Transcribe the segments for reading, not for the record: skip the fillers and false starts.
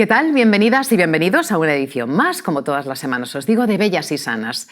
¿Qué tal? Bienvenidas y bienvenidos a una edición más, como todas las semanas os digo, de Bellas y Sanas.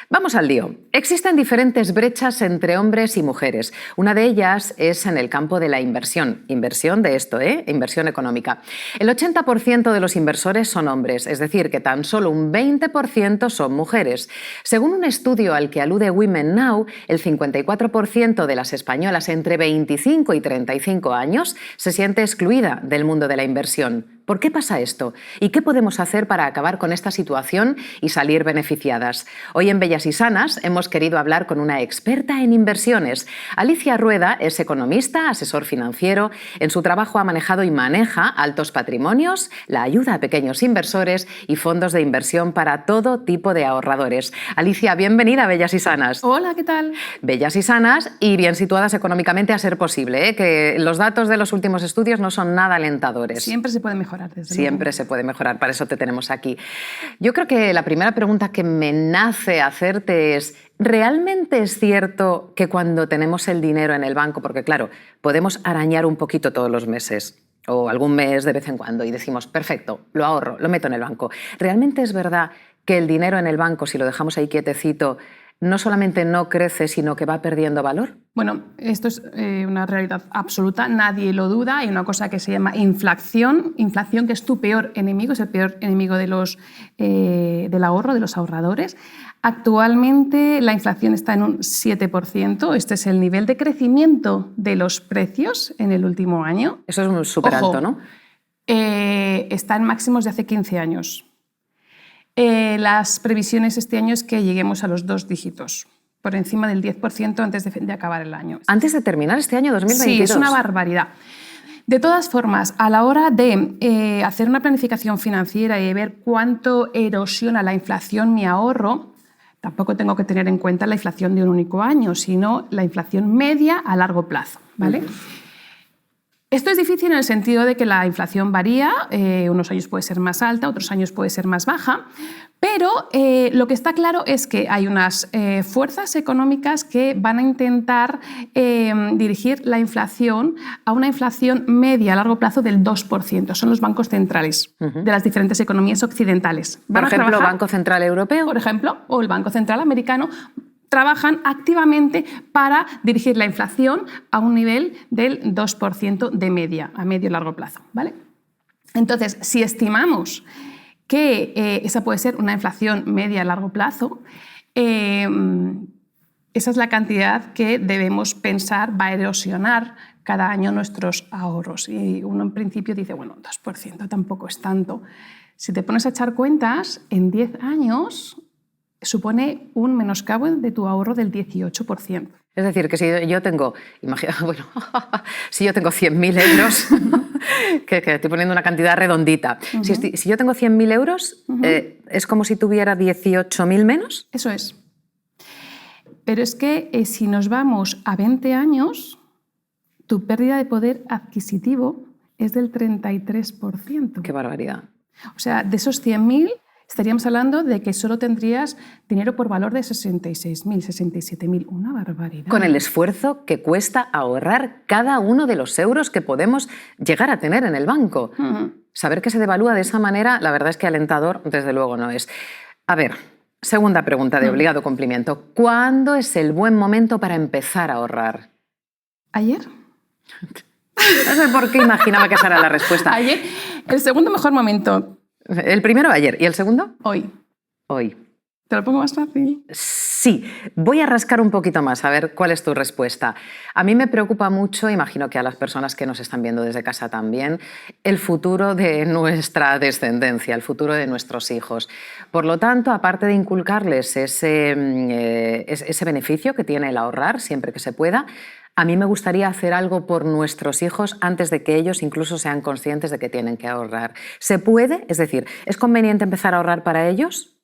Vamos al lío. Existen diferentes brechas entre hombres y mujeres. Una de ellas es en el campo de la inversión. Inversión de esto, inversión económica. El 80% de los inversores son hombres, es decir, que tan solo un 20% son mujeres. Según un estudio al que alude Women Now, el 54% de las españolas entre 25 y 35 años se siente excluida del mundo de la inversión. ¿Por qué pasa esto? ¿Y qué podemos hacer para acabar con esta situación y salir beneficiadas? Hoy en Bellas y Sanas hemos querido hablar con una experta en inversiones. Alicia Rueda es economista, asesor financiero. En su trabajo ha manejado y maneja altos patrimonios, la ayuda a pequeños inversores y fondos de inversión para todo tipo de ahorradores. Alicia, bienvenida a Bellas y Sanas. Hola, ¿qué tal? Bellas y sanas y bien situadas económicamente a ser posible, que los datos de los últimos estudios no son nada alentadores. Siempre se puede mejorar. Siempre se puede mejorar, para eso te tenemos aquí. Yo creo que la primera pregunta que me nace hacerte es, ¿realmente es cierto que cuando tenemos el dinero en el banco, porque claro, podemos arañar un poquito todos los meses o algún mes de vez en cuando y decimos, perfecto, lo ahorro, lo meto en el banco, ¿realmente es verdad que el dinero en el banco, si lo dejamos ahí quietecito, no solamente no crece, sino que va perdiendo valor? Bueno, esto es una realidad absoluta, nadie lo duda. Hay una cosa que se llama inflación, que es tu peor enemigo, es el peor enemigo de del ahorro, de los ahorradores. Actualmente la inflación está en un 7%, este es el nivel de crecimiento de los precios en el último año. Eso es súper alto, ¿no? Está en máximos de hace 15 años. Las previsiones este año es que lleguemos a los 2 dígitos, por encima del 10% antes de acabar el año. ¿Antes de terminar este año 2022? Sí, es una barbaridad. De todas formas, a la hora de hacer una planificación financiera y de ver cuánto erosiona la inflación mi ahorro, tampoco tengo que tener en cuenta la inflación de un único año, sino la inflación media a largo plazo, ¿vale? Esto es difícil en el sentido de que la inflación varía, unos años puede ser más alta, otros años puede ser más baja, pero lo que está claro es que hay unas fuerzas económicas que van a intentar dirigir la inflación a una inflación media a largo plazo del 2%. Son los bancos centrales de las diferentes economías occidentales. Por ejemplo, el Banco Central Europeo. Por ejemplo, o el Banco Central Americano. Trabajan activamente para dirigir la inflación a un nivel del 2% de media, a medio y largo plazo, ¿vale? Entonces, si estimamos que esa puede ser una inflación media a largo plazo, esa es la cantidad que debemos pensar va a erosionar cada año nuestros ahorros. Y uno en principio dice, bueno, 2% tampoco es tanto. Si te pones a echar cuentas, en 10 años supone un menoscabo de tu ahorro del 18%. Es decir, que si yo tengo, imagina, bueno, si yo tengo 100.000 euros, que estoy poniendo una cantidad redondita, si yo tengo 100.000 euros, ¿es como si tuviera 18.000 menos? Eso es. Pero es que si nos vamos a 20 años, tu pérdida de poder adquisitivo es del 33%. ¡Qué barbaridad! O sea, de esos 100.000, estaríamos hablando de que solo tendrías dinero por valor de 66.000, 67.000. Una barbaridad. Con el esfuerzo que cuesta ahorrar cada uno de los euros que podemos llegar a tener en el banco. Saber que se devalúa de esa manera, la verdad es que alentador, desde luego no es. A ver, segunda pregunta de obligado cumplimiento. ¿Cuándo es el buen momento para empezar a ahorrar? ¿Ayer? No sé por qué imaginaba que esa era la respuesta. Ayer, el segundo mejor momento. ¿El primero ayer? ¿Y el segundo? Hoy. Hoy. ¿Te lo pongo más fácil? Sí, voy a rascar un poquito más, a ver cuál es tu respuesta. A mí me preocupa mucho, imagino que a las personas que nos están viendo desde casa también, el futuro de nuestra descendencia, el futuro de nuestros hijos. Por lo tanto, aparte de inculcarles ese beneficio que tiene el ahorrar siempre que se pueda, a mí me gustaría hacer algo por nuestros hijos antes de que ellos incluso sean conscientes de que tienen que ahorrar. ¿Se puede? Es decir, ¿es conveniente empezar a ahorrar para ellos?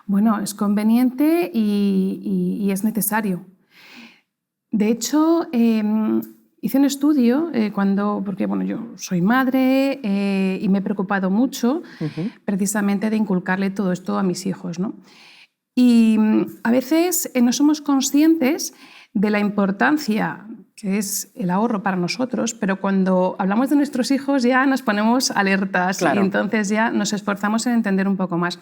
Bueno, es conveniente y es necesario. De hecho, hice un estudio porque bueno, yo soy madre y me he preocupado mucho precisamente de inculcarle todo esto a mis hijos, ¿no? Y a veces no somos conscientes de la importancia que es el ahorro para nosotros, pero cuando hablamos de nuestros hijos ya nos ponemos alertas, claro. y entonces ya nos esforzamos en entender un poco más.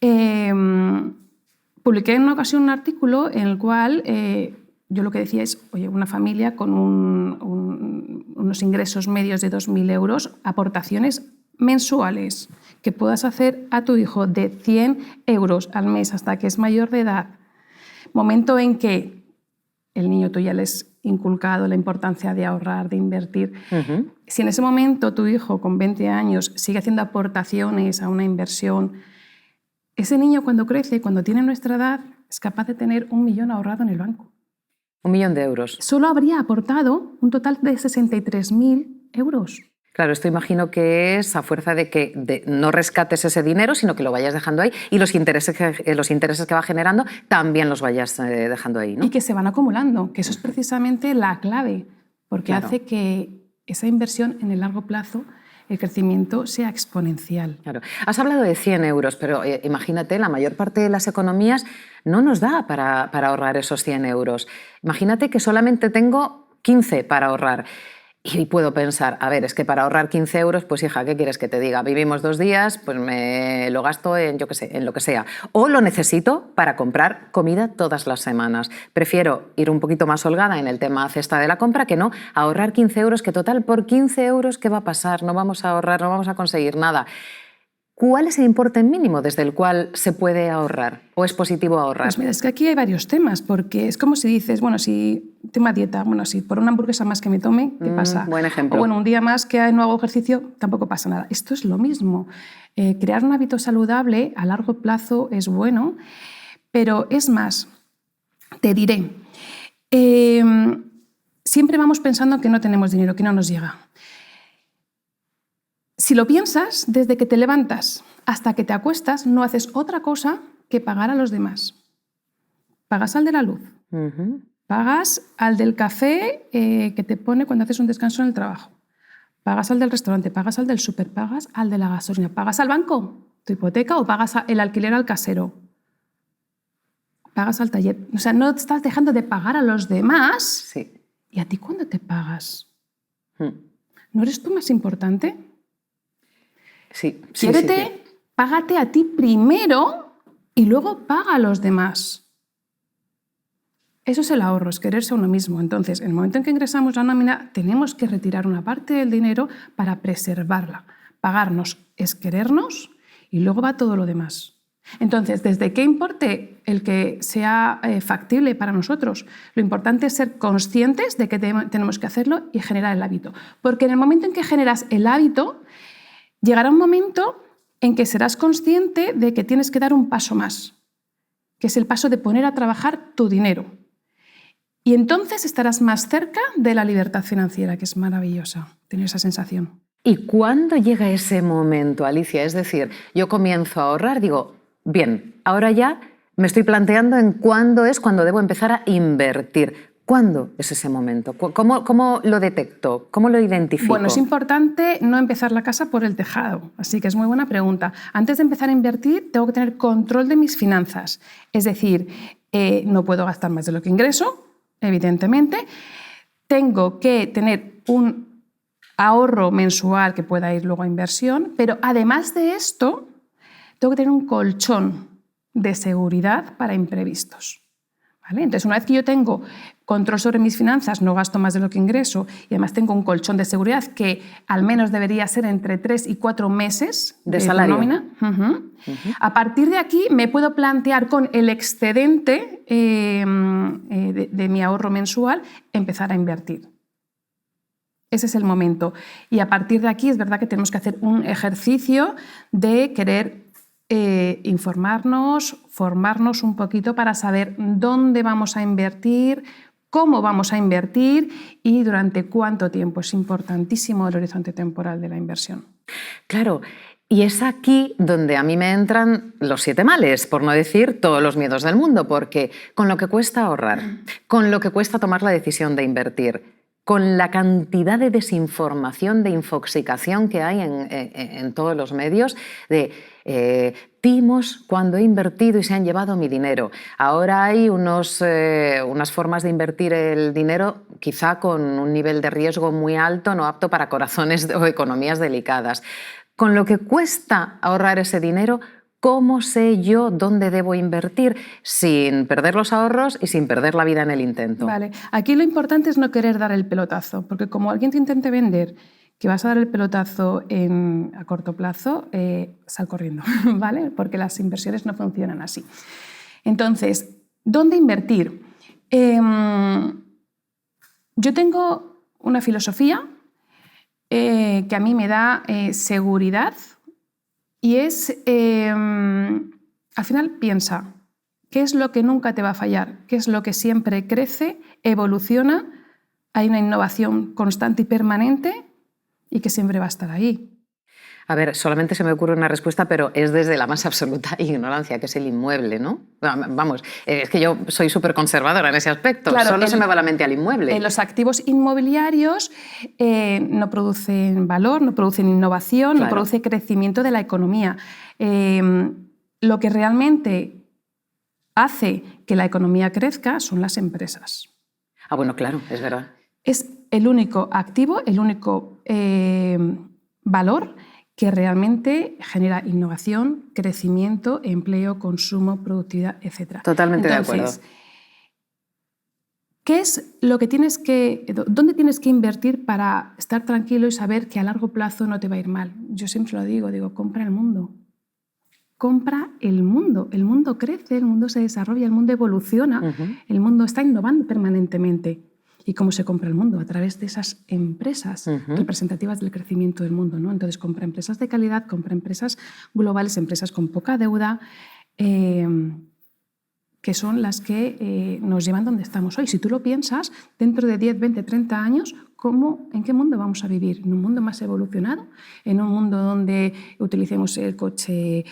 Publiqué en una ocasión un artículo en el cual yo lo que decía es, oye, una familia con unos ingresos medios de 2.000 euros, aportaciones mensuales que puedas hacer a tu hijo de 100 euros al mes hasta que es mayor de edad, momento en que el niño tú ya le has inculcado la importancia de ahorrar, de invertir. Si en ese momento tu hijo con 20 años sigue haciendo aportaciones a una inversión, ese niño cuando crece, cuando tiene nuestra edad, es capaz de tener 1 millón ahorrado en el banco. 1 millón de euros. Solo habría aportado un total de 63.000 euros. Claro, esto imagino que es a fuerza de que no rescates ese dinero, sino que lo vayas dejando ahí y los intereses que va generando también los vayas dejando ahí, ¿no? Y que se van acumulando, que eso es precisamente la clave, porque claro. hace que esa inversión en el largo plazo, el crecimiento sea exponencial. Claro. Has hablado de 100 euros, pero imagínate, la mayor parte de las economías no nos da para ahorrar esos 100 euros. Imagínate que solamente tengo 15 para ahorrar. Y puedo pensar, a ver, es que para ahorrar 15 euros, pues hija, ¿qué quieres que te diga? Vivimos 2 días, pues me lo gasto en, yo qué sé, en lo que sea. O lo necesito para comprar comida todas las semanas. Prefiero ir un poquito más holgada en el tema cesta de la compra que no ahorrar 15 euros, que total, por 15 euros, ¿qué va a pasar? No vamos a ahorrar, no vamos a conseguir nada. ¿Cuál es el importe mínimo desde el cual se puede ahorrar o es positivo ahorrar? Pues mira, es que aquí hay varios temas, porque es como si dices, bueno, si tema dieta, bueno, si por una hamburguesa más que me tome, ¿qué pasa? Buen ejemplo. O bueno, un día más que no hago ejercicio, tampoco pasa nada. Esto es lo mismo. Crear un hábito saludable a largo plazo es bueno, pero es más, te diré, siempre vamos pensando que no tenemos dinero, que no nos llega. Si lo piensas, desde que te levantas hasta que te acuestas, no haces otra cosa que pagar a los demás. Pagas al de la luz, pagas al del café que te pone cuando haces un descanso en el trabajo, pagas al del restaurante, pagas al del súper, pagas al de la gasolina, pagas al banco, tu hipoteca, o pagas el alquiler al casero, pagas al taller. O sea, no estás dejando de pagar a los demás. Sí. ¿Y a ti cuándo te pagas? ¿No eres tú más importante? Sí, Quiérete, sí. Págate a ti primero y luego paga a los demás. Eso es el ahorro, es quererse a uno mismo. Entonces, en el momento en que ingresamos la nómina, tenemos que retirar una parte del dinero para preservarla. Pagarnos es querernos y luego va todo lo demás. Entonces, ¿desde qué importe el que sea factible para nosotros? Lo importante es ser conscientes de que tenemos que hacerlo y generar el hábito. Porque en el momento en que generas el hábito, llegará un momento en que serás consciente de que tienes que dar un paso más, que es el paso de poner a trabajar tu dinero. Y entonces estarás más cerca de la libertad financiera, que es maravillosa, tener esa sensación. ¿Y cuándo llega ese momento, Alicia? Es decir, yo comienzo a ahorrar, digo, bien, ahora ya me estoy planteando en cuándo es cuando debo empezar a invertir. ¿Cuándo es ese momento? ¿Cómo lo detecto? ¿Cómo lo identifico? Bueno, es importante no empezar la casa por el tejado, así que es muy buena pregunta. Antes de empezar a invertir, tengo que tener control de mis finanzas. Es decir, no puedo gastar más de lo que ingreso, evidentemente. Tengo que tener un ahorro mensual que pueda ir luego a inversión, pero además de esto, tengo que tener un colchón de seguridad para imprevistos. ¿Vale? Entonces, una vez que yo tengo control sobre mis finanzas, no gasto más de lo que ingreso y además tengo un colchón de seguridad que al menos debería ser entre 3 y 4 meses de salario. Nómina. A partir de aquí me puedo plantear con el excedente de mi ahorro mensual empezar a invertir. Ese es el momento. Y a partir de aquí es verdad que tenemos que hacer un ejercicio de querer informarnos, formarnos un poquito para saber dónde vamos a invertir, cómo vamos a invertir y durante cuánto tiempo. Es importantísimo el horizonte temporal de la inversión. Claro, y es aquí donde a mí me entran los 7 males, por no decir todos los miedos del mundo, porque con lo que cuesta ahorrar, con lo que cuesta tomar la decisión de invertir, con la cantidad de desinformación, de infoxicación que hay en todos los medios, de timos cuando he invertido y se han llevado mi dinero. Ahora hay unas formas de invertir el dinero quizá con un nivel de riesgo muy alto, no apto para corazones o economías delicadas. Con lo que cuesta ahorrar ese dinero, ¿cómo sé yo dónde debo invertir sin perder los ahorros y sin perder la vida en el intento? Vale, aquí lo importante es no querer dar el pelotazo, porque como alguien te intente vender que vas a dar el pelotazo a corto plazo, sal corriendo, ¿vale? Porque las inversiones no funcionan así. Entonces, ¿dónde invertir? Yo tengo una filosofía que a mí me da seguridad y es, al final piensa, ¿qué es lo que nunca te va a fallar? ¿Qué es lo que siempre crece, evoluciona? Hay una innovación constante y permanente y que siempre va a estar ahí. A ver, solamente se me ocurre una respuesta, pero es desde la más absoluta ignorancia, que es el inmueble, ¿no? Vamos, es que yo soy súper conservadora en ese aspecto, claro, solo se me va la mente al inmueble. Los activos inmobiliarios no producen valor, no producen innovación, claro. no producen crecimiento de la economía. Lo que realmente hace que la economía crezca son las empresas. Ah, bueno, claro, es verdad. Es el único activo, el único valor que realmente genera innovación, crecimiento, empleo, consumo, productividad, etc. Totalmente de acuerdo. ¿Qué es lo que dónde tienes que invertir para estar tranquilo y saber que a largo plazo no te va a ir mal? Yo siempre lo digo, compra el mundo. Compra el mundo. El mundo crece, el mundo se desarrolla, el mundo evoluciona, el mundo está innovando permanentemente. ¿Y cómo se compra el mundo? A través de esas empresas representativas del crecimiento del mundo, ¿no? Entonces, compra empresas de calidad, compra empresas globales, empresas con poca deuda, que son las que nos llevan donde estamos hoy. Si tú lo piensas, dentro de 10, 20, 30 años, ¿en qué mundo vamos a vivir? ¿En un mundo más evolucionado? ¿En un mundo donde utilicemos el coche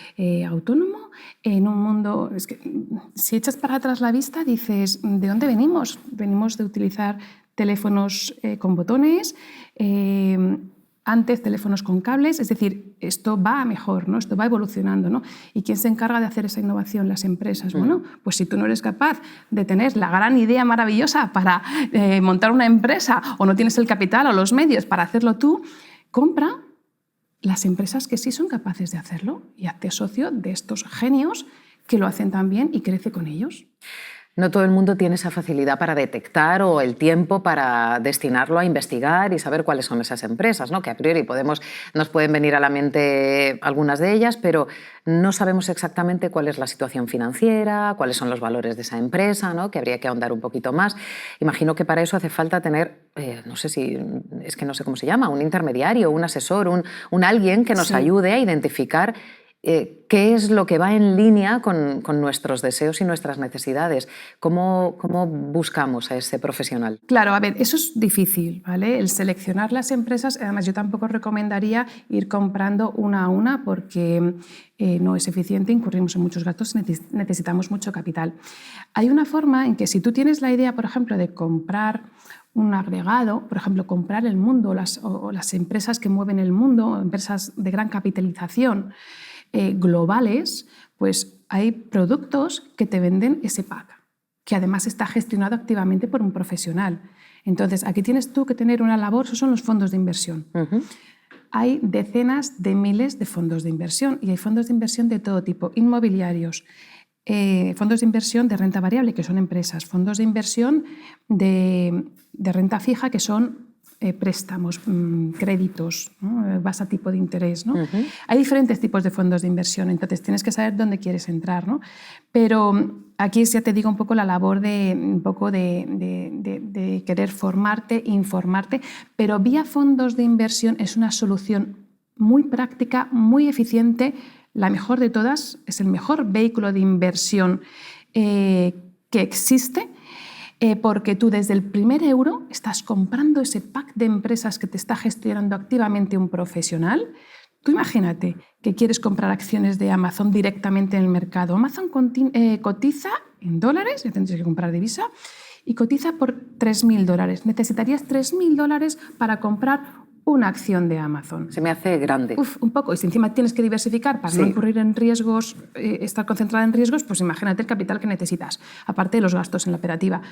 autónomo? ¿En un mundo...? Es que, si echas para atrás la vista, dices, ¿de dónde venimos? Venimos de utilizar teléfonos con botones, antes teléfonos con cables, es decir, esto va a mejor, ¿no? Esto va evolucionando, ¿no? ¿Y quién se encarga de hacer esa innovación? Las empresas. Bueno, pues si tú no eres capaz de tener la gran idea maravillosa para montar una empresa o no tienes el capital o los medios para hacerlo tú, compra las empresas que sí son capaces de hacerlo y hazte socio de estos genios que lo hacen tan bien y crece con ellos. No todo el mundo tiene esa facilidad para detectar o el tiempo para destinarlo a investigar y saber cuáles son esas empresas, ¿no? Que a priori nos pueden venir a la mente algunas de ellas, pero no sabemos exactamente cuál es la situación financiera, cuáles son los valores de esa empresa, ¿no? Que habría que ahondar un poquito más. Imagino que para eso hace falta tener, no sé cómo se llama, un intermediario, un asesor, un alguien que nos ayude a identificar qué es lo que va en línea con nuestros deseos y nuestras necesidades. ¿Cómo buscamos a ese profesional? Claro, a ver, eso es difícil, ¿vale? El seleccionar las empresas, además yo tampoco recomendaría ir comprando una a una porque no es eficiente, incurrimos en muchos gastos, necesitamos mucho capital. Hay una forma en que si tú tienes la idea, por ejemplo, de comprar un agregado, por ejemplo, comprar el mundo o las empresas que mueven el mundo, empresas de gran capitalización, globales, pues hay productos que te venden ese pack, que además está gestionado activamente por un profesional. Entonces, aquí tienes tú que tener una labor, esos son los fondos de inversión. Hay decenas de miles de fondos de inversión y hay fondos de inversión de todo tipo, inmobiliarios, fondos de inversión de renta variable, que son empresas, fondos de inversión de renta fija, que son préstamos, créditos, ¿no? Vas a tipo de interés, ¿no? Hay diferentes tipos de fondos de inversión, entonces tienes que saber dónde quieres entrar, ¿no? Pero aquí ya te digo un poco la labor de querer formarte, informarte, pero vía fondos de inversión es una solución muy práctica, muy eficiente, la mejor de todas, es el mejor vehículo de inversión que existe, porque tú desde el primer euro estás comprando ese pack de empresas que te está gestionando activamente un profesional. Tú imagínate que quieres comprar acciones de Amazon directamente en el mercado. Amazon cotiza en dólares, ya tendrías que comprar divisa, y cotiza por $3.000. Necesitarías $3.000 para comprar una acción de Amazon. Se me hace grande. Un poco. Y si encima tienes que diversificar para no incurrir en riesgos, estar concentrada en riesgos, pues imagínate el capital que necesitas, aparte de los gastos en la operativa.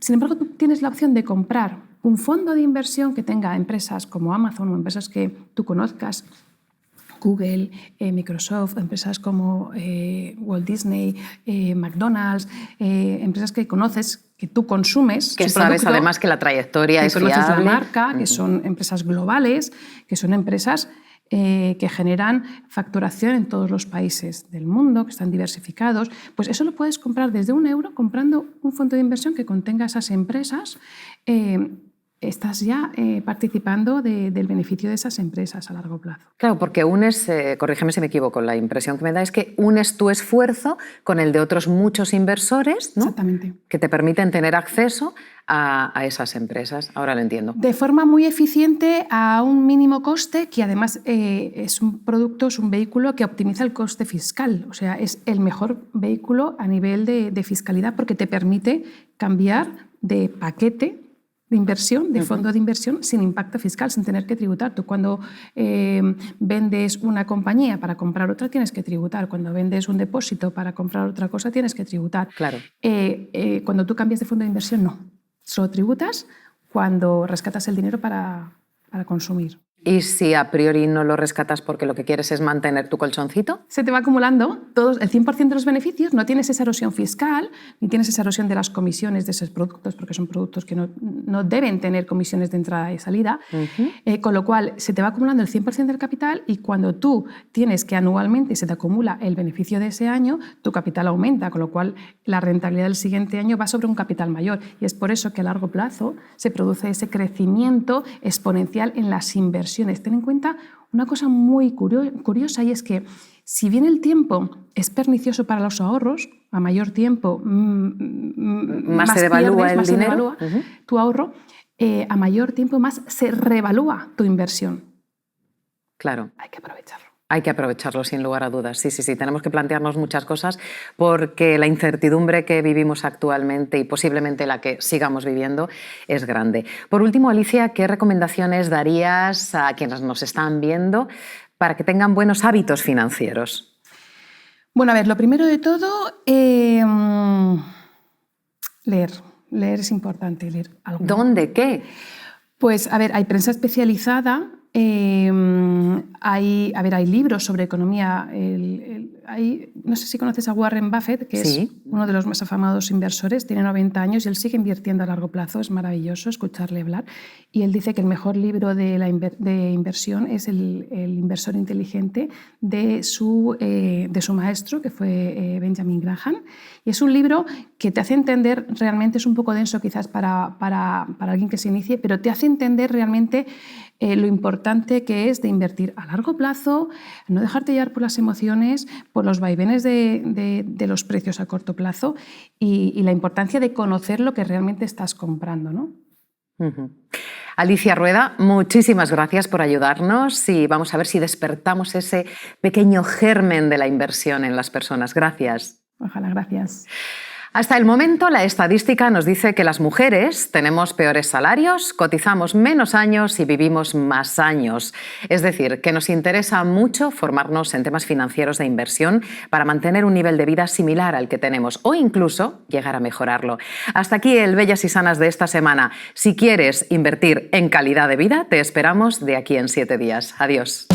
Sin embargo, tú tienes la opción de comprar un fondo de inversión que tenga empresas como Amazon o empresas que tú conozcas, Google, Microsoft, empresas como Walt Disney, McDonald's, empresas que conoces, que tú consumes. Que sabes producto, además que la trayectoria es fiable. Que conoces la marca, que son empresas globales, que son empresas que generan facturación en todos los países del mundo, que están diversificados. Pues eso lo puedes comprar desde €1 comprando un fondo de inversión que contenga esas empresas. Estás ya participando del beneficio de esas empresas a largo plazo. Claro, porque unes, corrígeme si me equivoco, la impresión que me da es que unes tu esfuerzo con el de otros muchos inversores, ¿no? Exactamente. Que te permiten tener acceso a esas empresas. Ahora lo entiendo. De forma muy eficiente a un mínimo coste, que además es un producto, es un vehículo que optimiza el coste fiscal. O sea, es el mejor vehículo a nivel de fiscalidad porque te permite cambiar de paquete de inversión, de fondo de inversión, sin impacto fiscal, sin tener que tributar. Tú cuando vendes una compañía para comprar otra tienes que tributar. Cuando vendes un depósito para comprar otra cosa tienes que tributar. Claro. Cuando tú cambias de fondo de inversión, no. Solo tributas cuando rescatas el dinero para consumir. ¿Y si a priori no lo rescatas porque lo que quieres es mantener tu colchoncito? Se te va acumulando el 100% de los beneficios, no tienes esa erosión fiscal, ni tienes esa erosión de las comisiones de esos productos, porque son productos que no deben tener comisiones de entrada y salida, con lo cual se te va acumulando el 100% del capital y cuando tú tienes que anualmente se te acumula el beneficio de ese año, tu capital aumenta, con lo cual la rentabilidad del siguiente año va sobre un capital mayor. Y es por eso que a largo plazo se produce ese crecimiento exponencial en las inversiones. Ten en cuenta una cosa muy curiosa y es que si bien el tiempo es pernicioso para los ahorros, a mayor tiempo más se devalúa el dinero, tu ahorro, a mayor tiempo más se revalúa tu inversión. Claro. Hay que aprovecharlo. Hay que aprovecharlo, sin lugar a dudas. Sí, tenemos que plantearnos muchas cosas porque la incertidumbre que vivimos actualmente y posiblemente la que sigamos viviendo es grande. Por último, Alicia, ¿qué recomendaciones darías a quienes nos están viendo para que tengan buenos hábitos financieros? Bueno, a ver, lo primero de todo, leer. Leer es importante, leer algo. ¿Dónde? ¿Qué? Pues, a ver, hay prensa especializada. Hay libros sobre economía. No sé si conoces a Warren Buffett, que es uno de los más afamados inversores, tiene 90 años y él sigue invirtiendo a largo plazo, es maravilloso escucharle hablar. Y él dice que el mejor libro de inversión es el inversor inteligente de su maestro, que fue Benjamin Graham. Y es un libro que te hace entender, realmente es un poco denso quizás para alguien que se inicie, pero te hace entender realmente lo importante que es de invertir a largo plazo, no dejarte llevar por las emociones, por los vaivenes de los precios a corto plazo y la importancia de conocer lo que realmente estás comprando, ¿no? Alicia Rueda, muchísimas gracias por ayudarnos y vamos a ver si despertamos ese pequeño germen de la inversión en las personas. Gracias. Ojalá, gracias. Hasta el momento, la estadística nos dice que las mujeres tenemos peores salarios, cotizamos menos años y vivimos más años. Es decir, que nos interesa mucho formarnos en temas financieros de inversión para mantener un nivel de vida similar al que tenemos o incluso llegar a mejorarlo. Hasta aquí el Bellas y Sanas de esta semana. Si quieres invertir en calidad de vida, te esperamos de aquí en 7 días. Adiós.